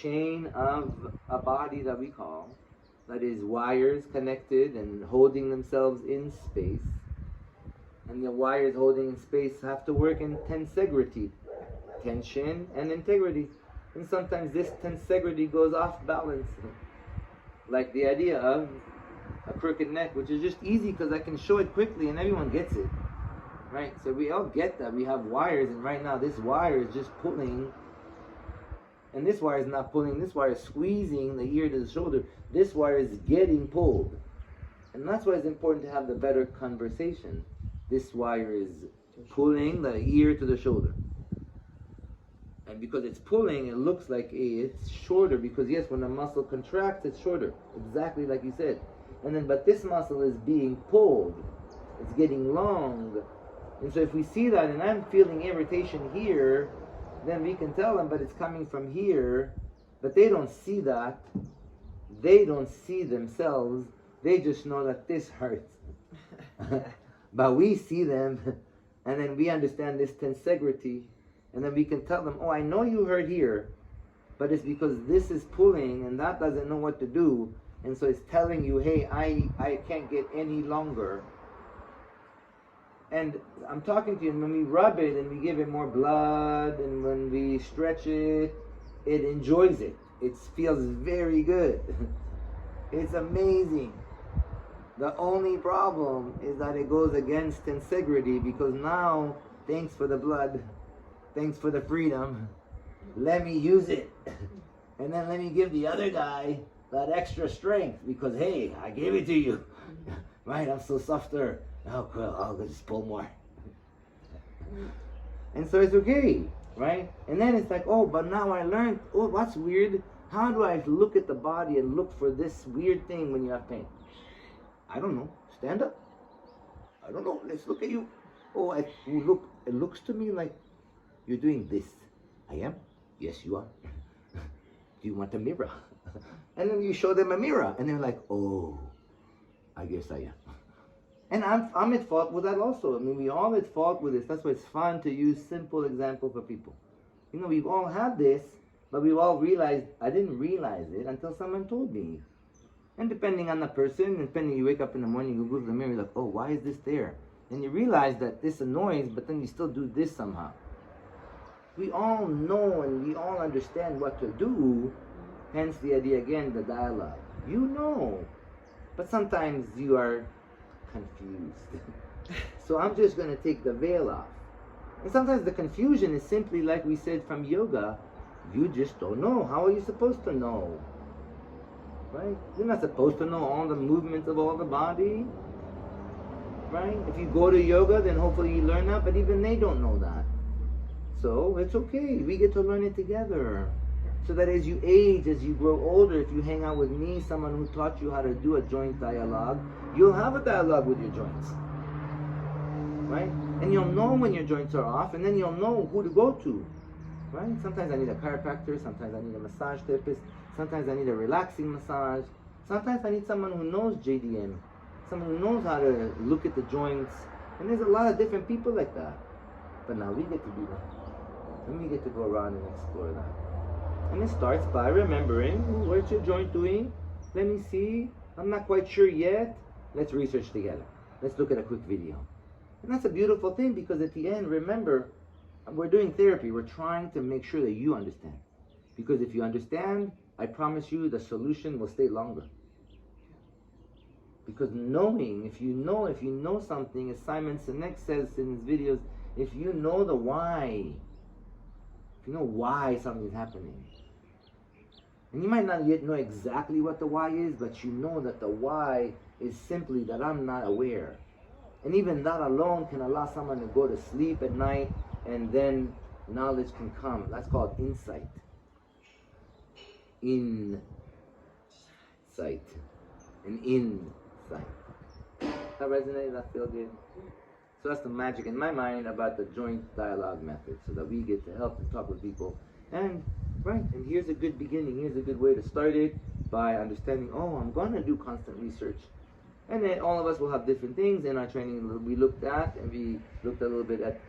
chain of a body that we call, that is wires connected and holding themselves in space. And the wires holding in space have to work in tensegrity, tension and integrity. And sometimes this tensegrity goes off balance. Like the idea of a crooked neck, which is just easy because I can show it quickly and everyone gets it. Right? So we all get that. We have wires, and right now this wire is just pulling, and this wire is not pulling, this wire is squeezing the ear to the shoulder. This wire is getting pulled. And that's why it's important to have the better conversation. This wire is pulling the ear to the shoulder. And because it's pulling, it looks like it's shorter, because yes, when a muscle contracts, it's shorter. Exactly like you said. And then, but this muscle is being pulled. It's getting long. And so if we see that, and I'm feeling irritation here, then we can tell them, but it's coming from here. But they don't see that. They don't see themselves. They just know that this hurts. But we see them, and then we understand this tensegrity, and then we can tell them, oh, I know you hurt here, but it's because this is pulling, and that doesn't know what to do, and so it's telling you, hey, I can't get any longer. And I'm talking to you, and when we rub it and we give it more blood, and when we stretch it, it enjoys it. It feels very good. It's amazing. The only problem is that it goes against tensegrity, because now, thanks for the blood, thanks for the freedom, let me use it. And then let me give the other guy that extra strength, because hey, I gave it to you. Right, I'm so softer. Oh, cool, I'll just pull more. And so it's okay, right? And then it's like, oh, but now I learned, oh, what's weird? How do I look at the body and look for this weird thing when you have pain? I don't know. Stand up. I don't know. Let's look at you. Oh, look. It looks to me like you're doing this. I am? Yes, you are. Do you want a mirror? And then you show them a mirror, and they're like, oh, I guess I am. And I'm at fault with that also. I mean, we all at fault with this. That's why it's fun to use simple examples for people. You know, we've all had this, but we've all realized, I didn't realize it until someone told me. And depending on the person, depending, you wake up in the morning, you go to the mirror, you're like, oh, why is this there? And you realize that this annoys, but then you still do this somehow. We all know and we all understand what to do, hence the idea again, the dialogue. You know, but sometimes you are confused. So I'm just going to take the veil off. And sometimes the confusion is simply like we said from yoga, you just don't know. How are you supposed to know? Right? You're not supposed to know all the movements of all the body. Right? If you go to yoga, then hopefully you learn that, but even they don't know that. So it's okay. We get to learn it together. So that as you age, as you grow older, if you hang out with me, someone who taught you how to do a joint dialogue, you'll have a dialogue with your joints. Right? And you'll know when your joints are off, and then you'll know who to go to. Right? Sometimes I need a chiropractor, sometimes I need a massage therapist, sometimes I need a relaxing massage, sometimes I need someone who knows JDM, someone who knows how to look at the joints, and there's a lot of different people like that. But now we get to do that. And we get to go around and explore that. And it starts by remembering, what's your joint doing? Let me see. I'm not quite sure yet. Let's research together. Let's look at a quick video. And that's a beautiful thing, because at the end, remember, we're doing therapy. We're trying to make sure that you understand. Because if you understand, I promise you the solution will stay longer. Because knowing, if you know something, as Simon Sinek says in his videos, if you know the why, if you know why something is happening, and you might not yet know exactly what the why is, but you know that the why is simply that I'm not aware. And even that alone can allow someone to go to sleep at night, and then knowledge can come. That's called insight. Insight. An insight. That resonate? That feel good? So that's the magic in my mind about the joint dialogue method, so that we get to help and talk with people. And right, and here's a good beginning. Here's a good way to start it, by understanding, oh, I'm going to do constant research. And then all of us will have different things in our training. We looked at a little bit at